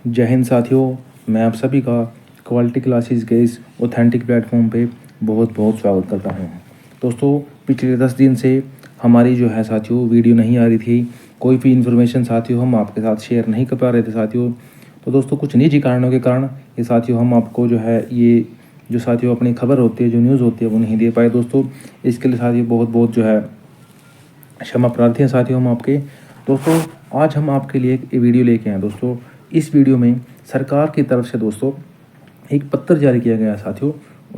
जय हिंद साथियों, मैं आप सभी का क्वालिटी क्लासेस के इस ऑथेंटिक प्लेटफॉर्म पे बहुत बहुत स्वागत करता हूँ। दोस्तों, पिछले 10 दिन से हमारी जो है साथियों वीडियो नहीं आ रही थी। कोई भी इन्फॉर्मेशन साथियों हम आपके साथ शेयर नहीं कर पा रहे थे साथियों। तो दोस्तों, कुछ निजी कारणों के कारण ये साथियों हम आपको जो है ये जो साथियों अपनी खबर होती है, जो न्यूज़ होती है, वो नहीं दे पाए दोस्तों। इसके लिए साथियों बहुत बहुत जो है क्षमा प्रार्थी हैं साथियों हम आपके। दोस्तों, आज हम आपके लिए एक वीडियो लेके आए दोस्तों। इस वीडियो में सरकार की तरफ से दोस्तों एक पत्र जारी किया गया है साथियों,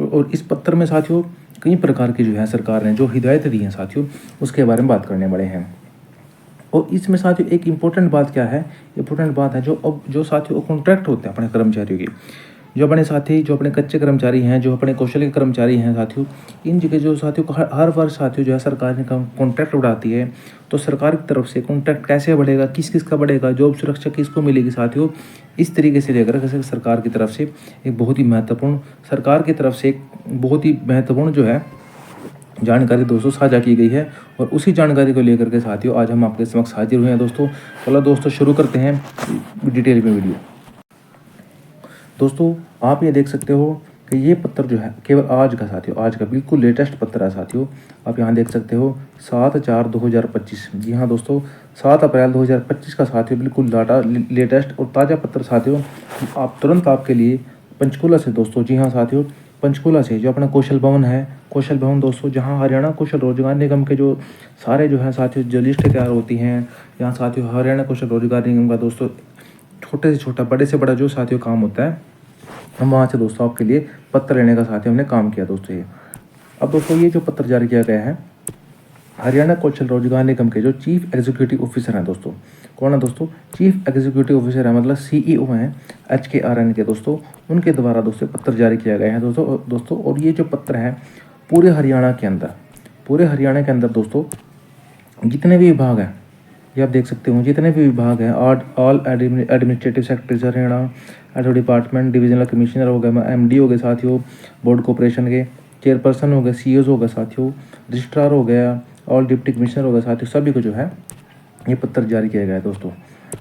और इस पत्र में साथियों कई प्रकार की जो है सरकार ने जो हिदायतें दी हैं साथियों, उसके बारे में बात करने वाले हैं। और इसमें साथियों एक इम्पोर्टेंट बात क्या है, इम्पोर्टेंट बात है जो साथियों कॉन्ट्रैक्ट होते हैं अपने कर्मचारियों के, जो अपने साथी, जो अपने कच्चे कर्मचारी हैं, जो अपने कौशल के कर्मचारी हैं साथियों, इन जगह जो साथियों को हर वर्ष साथियों जो है सरकार ने कॉन्ट्रैक्ट बढ़ाती है। तो सरकार की तरफ से कॉन्ट्रैक्ट कैसे बढ़ेगा, किस किस का बढ़ेगा, जॉब सुरक्षा किसको मिलेगी साथियों, इस तरीके से लेकर कैसे सरकार की तरफ से एक बहुत ही महत्वपूर्ण, सरकार की तरफ से एक बहुत ही महत्वपूर्ण जो है जानकारी दोस्तों साझा की गई है। और उसी जानकारी को लेकर के साथियों आज हम आपके समक्ष हाजिर हुए हैं दोस्तों। चलो दोस्तों, शुरू करते हैं डिटेल में वीडियो। दोस्तों, आप ये देख सकते हो कि ये पत्र जो है केवल आज का साथियों, आज का बिल्कुल लेटेस्ट पत्र है साथियों। आप यहाँ देख सकते हो 7/4/2025। जी हाँ दोस्तों, 7 अप्रैल 2025 का साथियों बिल्कुल डाटा लेटेस्ट और ताज़ा पत्र साथियों आप तुरंत आपके लिए पंचकूला से दोस्तों। जी हाँ साथियों, पंचकूला से जो अपना कौशल भवन है, कौशल भवन दोस्तों, जहाँ हरियाणा कौशल रोजगार निगम के जो सारे जो है साथियों जो लिस्ट तैयार होती हैं, यहाँ साथियों हरियाणा कौशल रोजगार निगम का दोस्तों छोटे से छोटा, बड़े से बड़ा जो साथियों काम होता है, हम वहाँ से दोस्तों आपके लिए पत्र लेने का साथियों हमने काम किया दोस्तों ये। अब दोस्तों, ये जो पत्र जारी किया गया है हरियाणा कौशल रोजगार निगम के जो चीफ एग्जीक्यूटिव ऑफिसर हैं दोस्तों, कौन है दोस्तों? चीफ एग्जीक्यूटिव ऑफिसर है, मतलब CEO हैं HKRN के दोस्तों, उनके द्वारा दोस्तों पत्र जारी किया गया है दोस्तों। और ये जो पत्र है पूरे हरियाणा के अंदर दोस्तों जितने भी विभाग हैं, ये आप देख सकते हो, जितने भी विभाग हैं, ऑल एडमिनिस्ट्रेटिव सेक्रेटरीज हरियाणा, एडो डिपार्टमेंट, डिविजनल कमिश्नर हो गए, MD हो गए साथियों, बोर्ड कॉर्पोरेशन के चेयरपर्सन हो गए, CEOs हो गए साथियों, रजिस्ट्रार हो गया, ऑल डिप्टी कमिश्नर हो गए साथियों, सभी को जो है ये पत्र जारी किया गया है दोस्तों।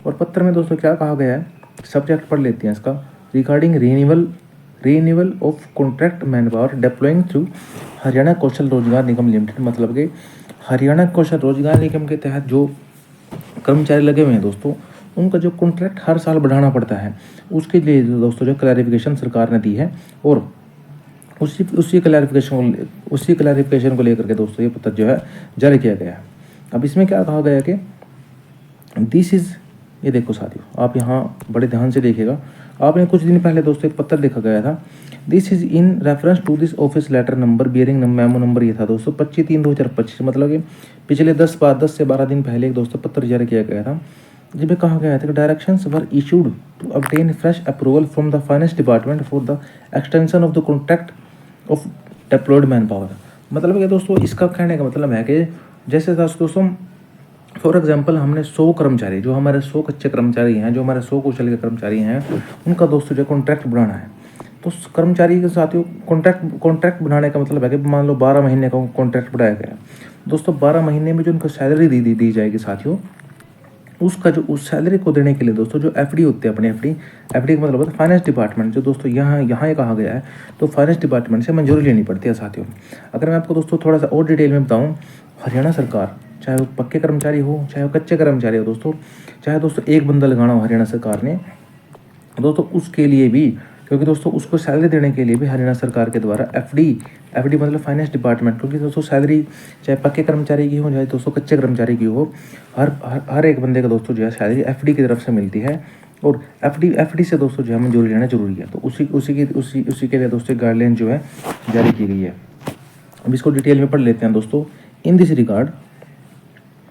और पत्र में दोस्तों क्या कहा गया है, सब्जेक्ट पढ़ लेते हैं इसका। Regarding renewal of contract man power deploying through Haryana Kaushal Rozgar Nigam limited, मतलब कि हरियाणा कौशल रोजगार निगम के तहत जो कर्मचारी लगे हुए हैं दोस्तों, उनका जो कॉन्ट्रैक्ट हर साल बढ़ाना पड़ता है, उसके लिए दोस्तों जो क्लैरिफिकेशन सरकार ने दी है, और उसी क्लैरिफिकेशन को लेकर के दोस्तों ये पत्र जो है जारी किया गया है। अब इसमें क्या कहा गया कि दिस इज़, ये देखो साथियों, आप यहाँ बड़े ध्यान से देखिएगा। आपने कुछ दिन पहले दोस्तों एक पत्र देखा गया था, this is in reference to this office letter number bearing memo number, ये था दोस्तों 25/3/2025, मतलब कि पिछले 10 से 12 दिन पहले एक दोस्तों पत्र जारी किया गया था, जिसमें कहा गया था कि directions were issued to obtain fresh approval from the finance department for the extension of the contract of deployed manpower. मतलब कि दोस्तों इसका कहने का मतलब है कि जैसे दोस्तों फॉर एग्जांपल हमने 100 कर्मचारी, जो हमारे 100 कच्चे कर्मचारी हैं, जो हमारे 100 कौशल के कर्मचारी हैं, उनका दोस्तों जो कॉन्ट्रैक्ट बढ़ाना है, तो कर्मचारी के साथियों कॉन्ट्रैक्ट बढ़ाने का मतलब है कि मान लो 12 महीने का कॉन्ट्रैक्ट बढ़ाया गया दोस्तों, 12 महीने में जो उनको सैलरी दी जाएगी साथियों, उसका जो उस सैलरी को देने के लिए दोस्तों जो FD होते हैं, अपने FD का मतलब होता है फाइनेंस डिपार्टमेंट, जो दोस्तों यहाँ ये कहा गया है, तो फाइनेंस डिपार्टमेंट से मंजूरी लेनी पड़ती है साथियों। अगर मैं आपको दोस्तों थोड़ा सा और डिटेल में बताऊँ, हरियाणा सरकार, चाहे वो पक्के कर्मचारी हो, चाहे वो कच्चे कर्मचारी हो दोस्तों, चाहे दोस्तों एक बंदा लगाना हो हरियाणा सरकार ने दोस्तों, उसके लिए भी, क्योंकि दोस्तों उसको सैलरी देने के लिए भी हरियाणा सरकार के द्वारा FD मतलब फाइनेंस डिपार्टमेंट, क्योंकि दोस्तों सैलरी चाहे पक्के कर्मचारी की हो, चाहे दोस्तों कच्चे कर्मचारी की हो, हर एक बंदे का दोस्तों जो है सैलरी FD की तरफ से मिलती है, और FD से दोस्तों जो है मंजूरी लेना जरूरी है। तो उसी के लिए दोस्तों गाइडलाइन जो है जारी की गई है। अब इसको डिटेल में पढ़ लेते हैं दोस्तों। In this regard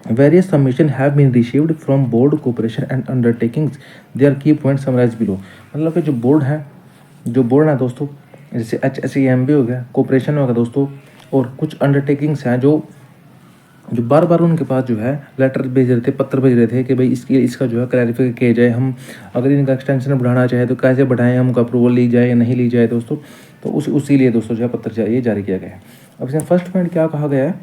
various submission have been received from board corporation and undertakings, their key points summarized below। मतलब कि जो बोर्ड है दोस्तों, जैसे HSEMB हो गया, कॉर्पोरेशन हो गया दोस्तों, और कुछ अंडरटेकिंग्स हैं जो बार बार उनके पास जो है लेटर भेज रहे थे, पत्र भेज रहे थे कि भाई इसका जो है क्लैरिफाई किया जाए, हम अगर इनका एक्सटेंशन बढ़ाना चाहे तो कैसे बढ़ाएं, हमको अप्रूवल ली जाए या नहीं ली जाए दोस्तों। तो उसी लिए दोस्तों जो है पत्र ये जारी किया गया है। अब इसमें फर्स्ट पॉइंट क्या कहा गया है,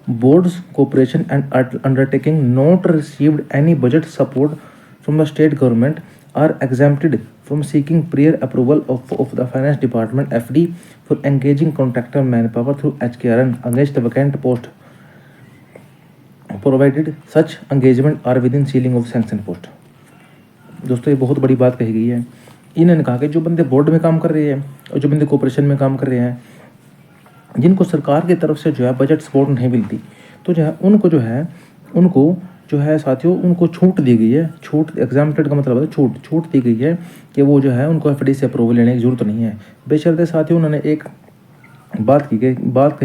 boards corporation and undertaking not received any budget support from the state government are exempted from seeking prior approval of the Finance Department FD for engaging contractor manpower through HKRN against the vacant post, provided such engagement are within ceiling of sanction post। दोस्तों ये बहुत बड़ी बात कही गई है। इन्होंने कहा कि जो बंदे बोर्ड में काम कर रहे हैं और जो बंदे कॉर्पोरेशन में काम कर रहे हैं, जिनको सरकार की तरफ से जो है बजट सपोर्ट नहीं मिलती, तो जो है उनको जो है साथियों उनको छूट दी गई है। छूट एग्जाम्प्टेड का मतलब है छूट दी गई है कि वो जो है उनको एफडी से अप्रूवल लेने की जरूरत नहीं है। बेशर्ते साथियों उन्होंने एक बात कही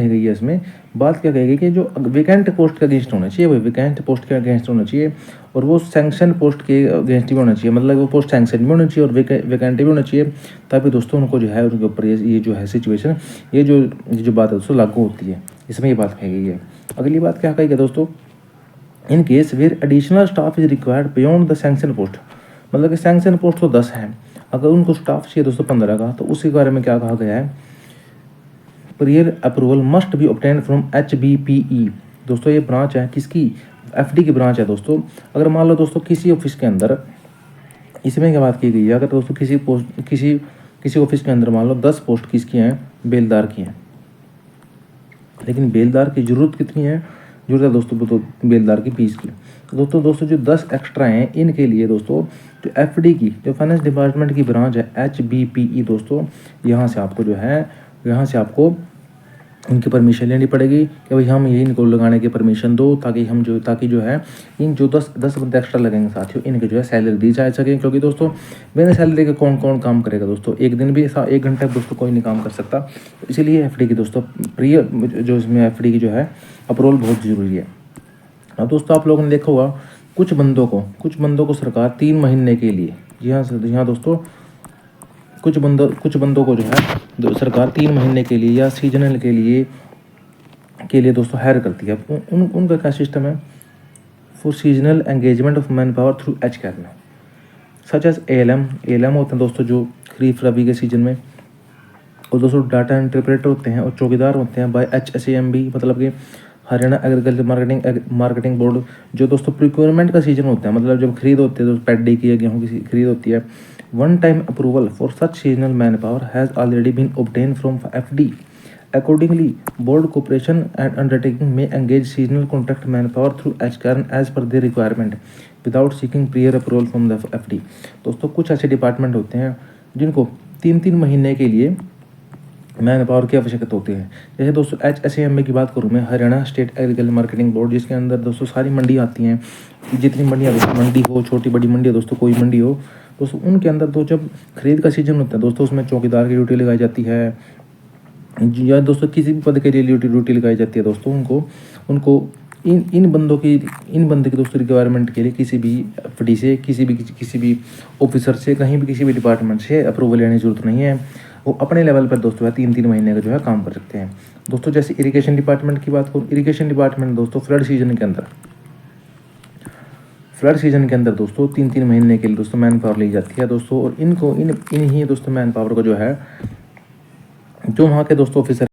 गई है इसमें। बात क्या कही गई कि जो वेकेंट पोस्ट के अगेंस्ट होना चाहिए, वो वेकेंट पोस्ट के अगेंस्ट होना चाहिए और वो सैंक्शन पोस्ट के अगेंस्ट भी होना चाहिए। मतलब वो पोस्ट सैंक्शन भी होना चाहिए और वेकेंट भी होना चाहिए, तभी दोस्तों उनको जो है उनके ऊपर ये जो है सिचुएशन, ये जो बात है दोस्तों लागू होती है। इसमें ये बात कही गई है। अगली बात क्या कही गई दोस्तों, in case where additional staff is required beyond the sanction post, मतलब कि सैंक्शन पोस्ट तो 10 हैं, अगर उनको स्टाफ चाहिए दोस्तों 15 का, तो उसके बारे में क्या कहा गया है, prior approval must be obtain from HBPE। दोस्तों ये ब्रांच है किसकी, FD की ब्रांच है दोस्तों। अगर मान लो दोस्तों किसी ऑफिस के अंदर, इसमें क्या बात की गई है, अगर दोस्तों किसी ऑफिस के अंदर मान लो 10 पोस्ट किसकी हैं, बेलदार की हैं, लेकिन बेलदार की जरूरत कितनी है, जरूरत है दोस्तों तो बेलदार की 20 की। दोस्तों जो 10 एक्स्ट्रा हैं इनके लिए दोस्तों जो FD की, जो फाइनेंस डिपार्टमेंट की ब्रांच है HBPE दोस्तों, यहाँ से आपको इनकी परमिशन लेनी पड़ेगी कि भाई हम ये इनको लगाने की परमिशन दो, ताकि जो है इन जो 10 बंदे एक्स्ट्रा लगेंगे साथियों, इनके जो है सैलरी दी जा सके। क्योंकि दोस्तों बिना सैलरी के कौन कौन काम करेगा दोस्तों, एक दिन भी 1 घंटा दोस्तों कोई नहीं काम कर सकता। तो इसीलिए FD की दोस्तों जो इसमें FD की जो है अप्रूवल बहुत ज़रूरी है। अब दोस्तों आप लोगों ने देखा होगा कुछ बंदों को सरकार 3 महीने के लिए, जी हाँ दोस्तों, कुछ बंदों को जो है सरकार 3 महीने के लिए या सीजनल के लिए दोस्तों हायर करती है। उनका क्या सिस्टम है, for seasonal engagement of manpower through HKRN, such as ALM होते हैं दोस्तों जो खरीफ रबी के सीजन में, और दोस्तों डाटा इंटरप्रेटर होते हैं और चौकीदार होते हैं बाय HSAMB, मतलब कि हरियाणा एग्रीकल्चर मार्केटिंग बोर्ड, जो दोस्तों प्रिक्योरमेंट का सीजन होता है, मतलब जब खरीद होती है, तो पैडी की या गेहूँ की खरीद होती है। One time approval for such seasonal manpower has already been obtained from FD। Accordingly, board corporation and undertaking may engage seasonal contract manpower through HKRN as per their requirement without seeking prior approval from the FD। दोस्तों कुछ ऐसे department होते हैं जिनको 3 महीने के लिए man power की आवश्यकता होती है। जैसे दोस्तों HSAMB की बात करूँ मैं, Haryana state agriculture marketing board, जिसके अंदर दोस्तों सारी मंडी आती हैं, जितनी मंडियाँ मंडी हो, छोटी बड़ी मंडी हो दोस्तों, कोई मंडी हो दोस्तों, उनके अंदर तो जब खरीद का सीजन होता है दोस्तों, उसमें चौकीदार की ड्यूटी लगाई जाती है, या दोस्तों किसी भी पद के लिए ड्यूटी लगाई जाती है दोस्तों। उनको इन बंदे की दोस्तों रिक्वायरमेंट के लिए किसी भी FD से, किसी भी ऑफिसर से, कहीं भी किसी भी डिपार्टमेंट से अप्रूवल लेने की जरूरत नहीं है। वो अपने लेवल पर दोस्तों है 3 महीने का जो है काम कर सकते हैं। दोस्तों जैसे इरिगेशन डिपार्टमेंट की बात करूँ, इरिगेशन डिपार्टमेंट दोस्तों फ्लड सीजन के अंदर दोस्तों 3 महीने के लिए दोस्तों मैन पावर ली जाती है दोस्तों, और इनको इन्हीं दोस्तों मैन पावर को जो है जो वहाँ के दोस्तों ऑफिसर।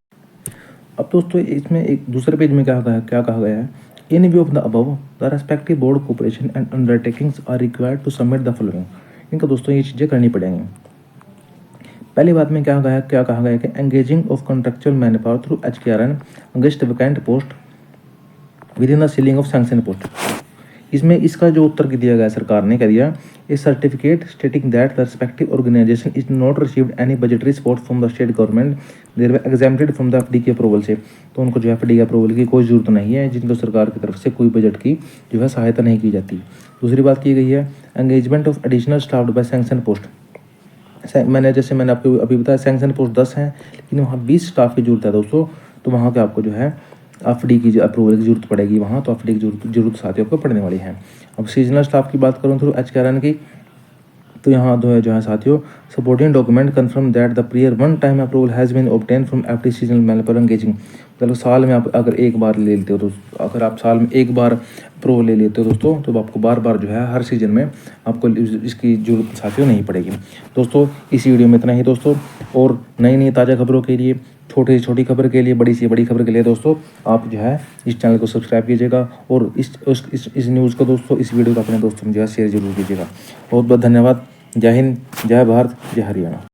अब दोस्तों इसमें एक दूसरे पेज में क्या कहा गया है, in view of the above the respective board corporation and undertakings are required to submit the following. इनको दोस्तों ये चीज़ें करनी पड़ेंगी। पहली बात में क्या कहा गया कि engaging of contractual man power through HKRN against vacant post with in the ceiling of sanction post. इसमें इसका जो उत्तर दिया गया सरकार ने कह दिया, a certificate stating that the respective organisation is not received any budgetary support from the state government there they exempted from the FD के अप्रूवल से। तो उनको जो है FD के अप्रूवल की कोई जरूरत नहीं है, जिनको सरकार की तरफ से कोई बजट की जो है सहायता नहीं की जाती। दूसरी बात की गई है engagement of additional staff by sanction post. मैंने आपको अभी बताया सैंक्शन पोस्ट 10 हैं, लेकिन वहाँ 20 स्टाफ की जरूरत है दोस्तों, तो वहाँ के आपको जो है FD की अप्रूवल की जरूरत पड़ेगी वहाँ, तो FD की जरूरत साथियों को पड़ने वाली है। अब सीजनल स्टाफ की बात करूँ थ्रू HKRN की, तो यहाँ जो है साथियों supporting document confirm that the prior one time approval has been obtain from FD seasonal manpower engaging. मतलब साल में आप अगर एक बार ले लेते हो, तो अगर आप साल में एक बार अप्रूवल ले लेते हो दोस्तों, तो आपको बार जो है हर सीजन में आपको इसकी जरूरत साथियों नहीं पड़ेगी। दोस्तों इसी वीडियो में इतना ही दोस्तों, और नई ताज़ा खबरों के लिए, छोटी से छोटी खबर के लिए, बड़ी से बड़ी खबर के लिए दोस्तों आप जो है इस चैनल को सब्सक्राइब कीजिएगा, और इस न्यूज़ को दोस्तों, इस वीडियो को अपने दोस्तों में जो है शेयर जरूर कीजिएगा। बहुत बहुत धन्यवाद। जय हिंद, जय भारत, जय हरियाणा।